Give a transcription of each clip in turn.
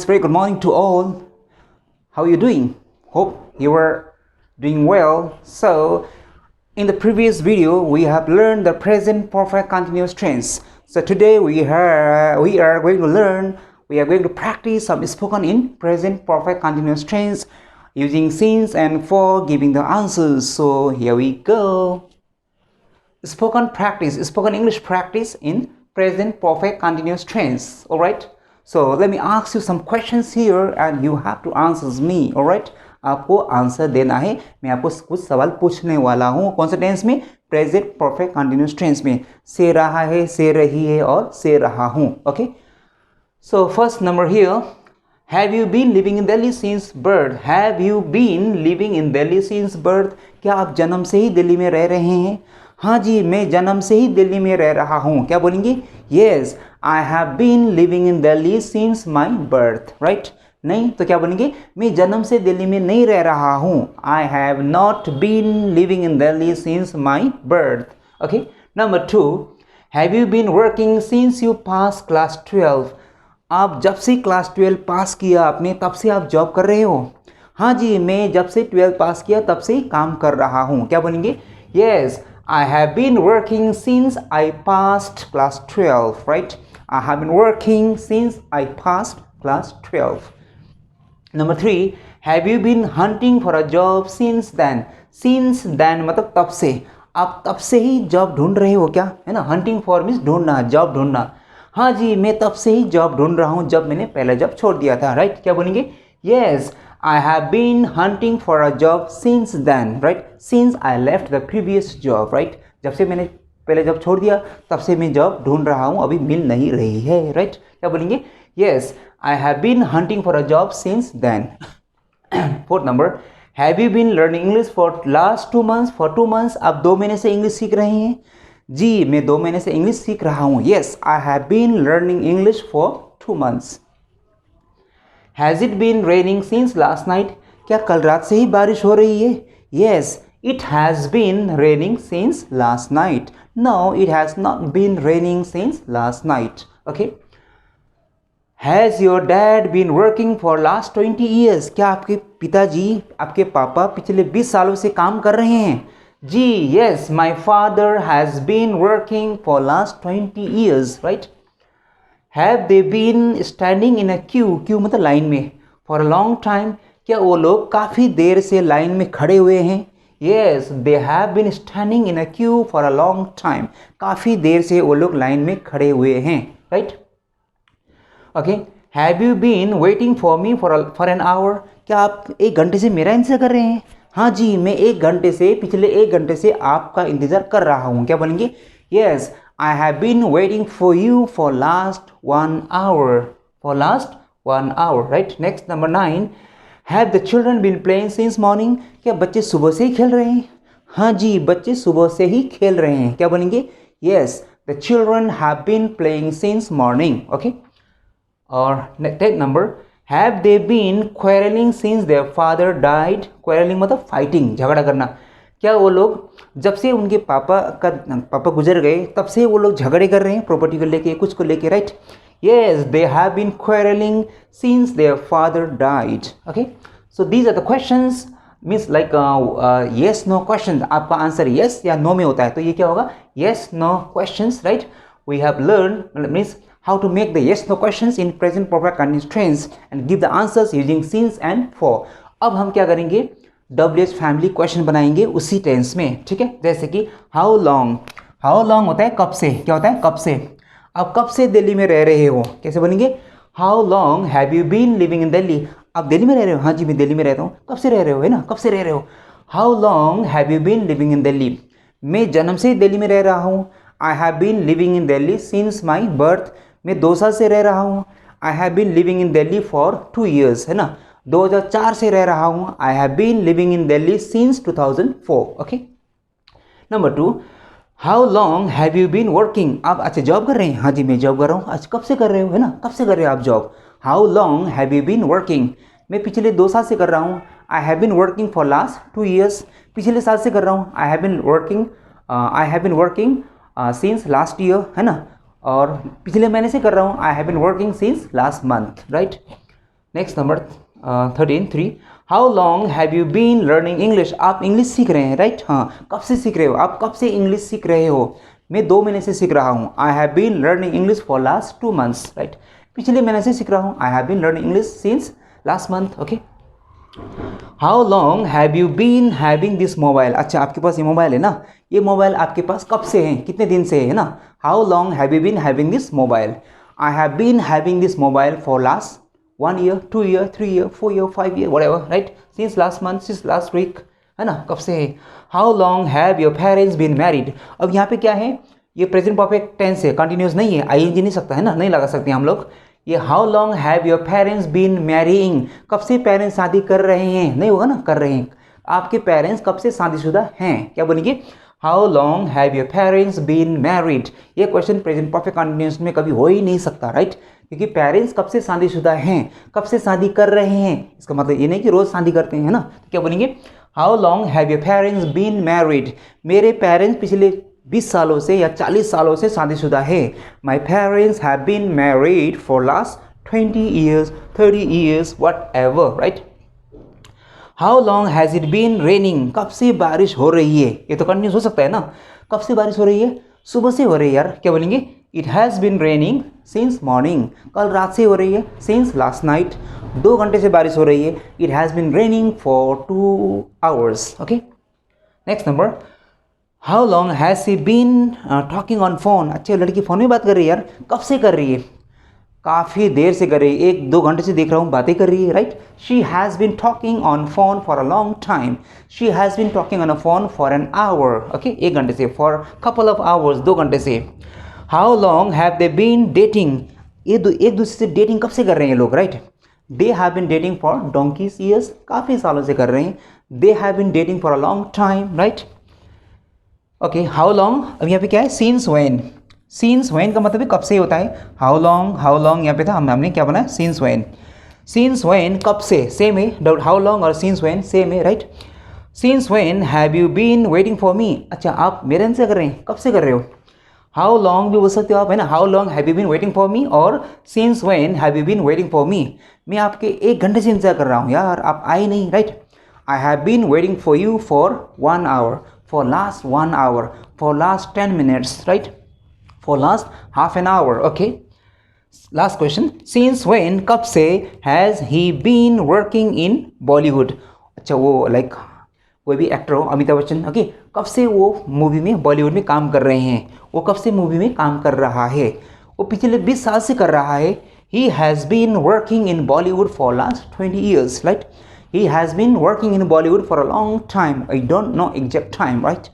Very good morning to all. How are you doing? Hope you are doing well. So, in the previous video, we have learned the present perfect continuous tense. So today we are going to practice some spoken in present perfect continuous tense using since and for giving the answers. So here we go. Spoken English practice in present perfect continuous tense. All right. So let me ask you some questions here and you have to answer me. all right? आपको answer देना है. मैं आपको कुछ सवाल पूछने वाला हूँ. कौन सा टेंस में? प्रेजेंट परफेक्ट कंटिन्यूअस टेंस में. से रहा है, से रही है और से रहा हूँ. Okay. So first number here. Have you been living in Delhi since birth? Have you been living in Delhi since birth? क्या आप जन्म से ही दिल्ली में रह रहे हैं? हाँ जी, मैं जन्म से ही दिल्ली में रह रहा हूँ. क्या बोलेंगे? Yes, I have been living in Delhi since my birth. Right? नहीं तो क्या बोलेंगे? मैं जन्म से दिल्ली में नहीं रह रहा हूँ. I have not been living in Delhi since my birth. Okay. Number 2. Have you been working since you pass class 12? आप जब से क्लास 12 पास किया आपने तब से आप जॉब कर रहे हो? हाँ जी, मैं जब से 12 पास किया तब से काम कर रहा हूँ. क्या बोलेंगे? Yes, I have been working since I passed class 12, right? I have been working since I passed class 12. Number 3, have you been hunting for a job since then? Since then मतलब तब से. आप तब से ही जॉब ढूंढ रहे हो क्या? है ना? hunting for means ढूंढना, जॉब ढूंढना. हाँ जी, मैं तब से ही जॉब ढूंढ रहा हूँ जब मैंने पहला जॉब छोड़ दिया था. राइट? क्या बोलेंगे? Yes, I have been hunting for a job since then, right? Since I left the previous job, right? जब से मैंने पहले जॉब छोड़ दिया तब से मैं जॉब ढूंढ रहा हूँ, अभी मिल नहीं रही है. राइट? क्या बोलेंगे? Yes, I have been hunting for a job since then. Fourth number, have you been learning English for last 2 months? For 2 months आप 2 महीने से इंग्लिश सीख रहे हैं? जी, मैं 2 महीने से इंग्लिश सीख रहा हूँ. Yes, I have been learning English for 2 months. Has it been raining since last night? क्या कल रात से ही बारिश हो रही है? Yes, it has been raining since last night. No, it has not been raining since last night. Okay. Has your dad been working for last 20 years? क्या आपके पिताजी, आपके पापा पिछले 20 सालों से काम कर रहे हैं? जी, yes, my father has been working for last 20 years, right? Have they been standing in a queue? Queue मतलब लाइन में. For a long time. क्या वो लोग काफ़ी देर से लाइन में खड़े हुए हैं? Yes, they have been standing in a queue for a long time. काफ़ी देर से वो लोग लाइन में खड़े हुए हैं. Right? Okay. Have you been waiting for me for an hour? क्या आप 1 घंटे से मेरा इंतजार कर रहे हैं? हाँ जी, मैं पिछले 1 घंटे से आपका इंतजार कर रहा हूँ. क्या बोलेंगे? Yes, I have been waiting for you for last 1 hour. For last 1 hour, right? Next, number 9. Have the children been playing since morning? क्या बच्चे सुबह से ही खेल रहे हैं? हाँ जी, बच्चे सुबह से ही खेल रहे हैं. क्या बोलेंगे? Yes, the children have been playing since morning. Okay? और next number. Have they been quarreling since their father died? Quarreling मतलब fighting, झगड़ा करना. क्या वो लोग जब से उनके पापा गुजर गए तब से वो लोग झगड़े कर रहे हैं प्रॉपर्टी को लेके, कुछ को लेके? Right? Yes, they have been quarreling since their father died. Okay, so these are the questions. Means like yes no questions. आपका आंसर yes या no में होता है तो ये क्या होगा? Yes no questions. Right? We have learned means how to make the yes no questions in present perfect continuous tense and give the answers using since and for. अब हम क्या करेंगे? WH फैमिली क्वेश्चन बनाएंगे उसी tense में. ठीक है? जैसे कि हाउ लॉन्ग होता है कब से. क्या होता है? कब से. आप कब से दिल्ली में रह रहे हो? कैसे बनेंगे? How long have you been living in Delhi? आप दिल्ली में रह रहे हो? हाँ जी, मैं दिल्ली में रहता हूँ. कब से रह रहे हो? है ना? कब से रह रहे हो? How long have you been living in Delhi? मैं जन्म से दिल्ली में रह रहा हूँ. I have been living in Delhi since my birth. मैं 2 साल से रह रहा हूँ. I have been living in Delhi for 2 years. है ना? 2004 से रह रहा हूँ. I have been living in Delhi since 2004. Okay. Number 2. How long have you been working? आप अच्छा जॉब कर रहे हैं? हाँ जी, मैं जॉब कर रहा हूँ. अच्छा कब से कर रहे हो? है ना? कब से कर रहे हो आप job? How long have you been working? मैं पिछले 2 साल से कर रहा हूँ. I have been working for last 2 years. पिछले साल से कर रहा हूँ. I have been working since last year. है ना? और पिछले महीने से कर रहा हूँ. I have been working since last month. Right? Next number 13 how long have you been learning English? आप इंग्लिश सीख रहे हैं, राइट? हाँ, कब से सीख रहे हो? आप कब से इंग्लिश सीख रहे हो? मैं 2 महीने से सीख रहा हूँ। I have been learning English for last 2 months, right? पिछले महीने से सीख रहा हूँ। I have been learning English since last month, okay. How long have you been having this mobile? अच्छा, आपके पास ये मोबाइल है ना, ये मोबाइल आपके पास कब से है, कितने दिन से है ना? How long have you been having this mobile? I have been having this mobile for last 1 year, 2 year, 3 year, 4 year, 5 year, whatever, right? Since last month, since last week, है ना? कब से है? How long have your parents been married? अब यहाँ पे क्या है, ये प्रेजेंट परफेक्ट टेंस है, कंटिन्यूस नहीं है, आईएनजी नहीं सकता है ना, नहीं लगा सकते हम लोग। ये how long have your parents been marrying? कब से पेरेंट्स शादी कर रहे हैं? नहीं होगा ना, कर रहे हैं। आपके पेरेंट्स कब से शादीशुदा हैं? क्या बोलेंगे? How long have your parents been married? ये क्वेश्चन प्रेजेंट परफेक्ट कंटिन्यूस में कभी हो ही नहीं सकता, राइट? क्योंकि पेरेंट्स कब से शादीशुदा हैं, कब से शादी कर रहे हैं, इसका मतलब ये नहीं कि रोज़ शादी करते हैं ना। तो क्या बोलेंगे? How long have your parents been married? मेरे पेरेंट्स पिछले 20 सालों से या 40 सालों से शादीशुदा है। My parents have been married for last 20 years, 30 years, whatever, right? How long has it been raining? कब से बारिश हो रही है? ये तो कंटिन्यूस हो सकता है ना। कब से बारिश हो रही है? सुबह से हो रही है यार। क्या बोलेंगे? It has been raining since morning. कल रात से हो रही है, सिंस लास्ट नाइट। 2 घंटे से बारिश हो रही है। It has been raining for 2 hours, okay. Next number, how long has she been talking on phone? अच्छा, लड़की फ़ोन में बात कर रही है यार। कब से कर रही है? काफ़ी देर से कर रही है, 1-2 घंटे से देख रहा हूँ बातें कर रही है, right? She has been talking on phone for a long time. She has been talking on a phone for an hour, okay, 1 घंटे से, फॉर कपल ऑफ आवर्स, 2 घंटे से। How long have they been dating? ये एक दूसरे से dating कब से कर रहे हैं लोग, right? They have been dating for donkeys years, काफ़ी सालों से कर रहे हैं। They have been dating for a long time, right? Okay, how long, अब यहाँ पे क्या है? Since when. सिंस व्हेन का मतलब कब से होता है। हाउ लॉन्ग यहाँ पे था, हमने क्या बनाया? Since when. सिंस व्हेन कब से, सेम है। डाउट हाउ लॉन्ग और सिंस व्हेन सेम है, right? Since when have you been waiting for me? अच्छा, आप मेरे इंतजार कर रहे हैं, कब से कर रहे हो? हाउ लॉन्ग भी बोल सकते हो आप, है ना। How long have you been waiting for me और since when have you been waiting for me? मैं आपके 1 घंटे से इंतजार कर रहा हूँ यार, आप आए नहीं, right? I have been waiting for you for 1 hour, for last 1 hour, for last 10 minutes, right? For last half an hour, okay. Last question, since when कब से has he been working in Bollywood? अच्छा, वो like कोई भी actor हो, Amitabh Bachchan, okay, कब से वो मूवी में, बॉलीवुड में काम कर रहे हैं? वो कब से मूवी में काम कर रहा है? वो पिछले 20 साल से कर रहा है। He has been working in Bollywood for last 20 years, right? He has been working in Bollywood for a long time. I don't know exact time, right?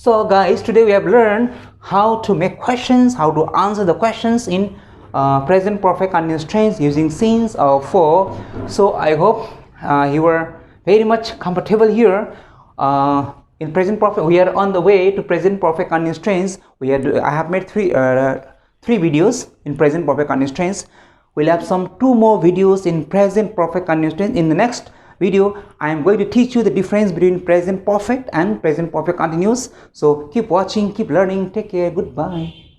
So guys, today we have learned how to make questions, how to answer the questions in present perfect continuous tense using since or for. So I hope you were very much comfortable here. In present perfect, we are on the way to present perfect continuous tense. I have made three videos in present perfect continuous tense. We'll have some 2 more videos in present perfect continuous tense. In the next video, I am going to teach you the difference between present perfect and present perfect continuous. So keep watching, keep learning. Take care. Goodbye.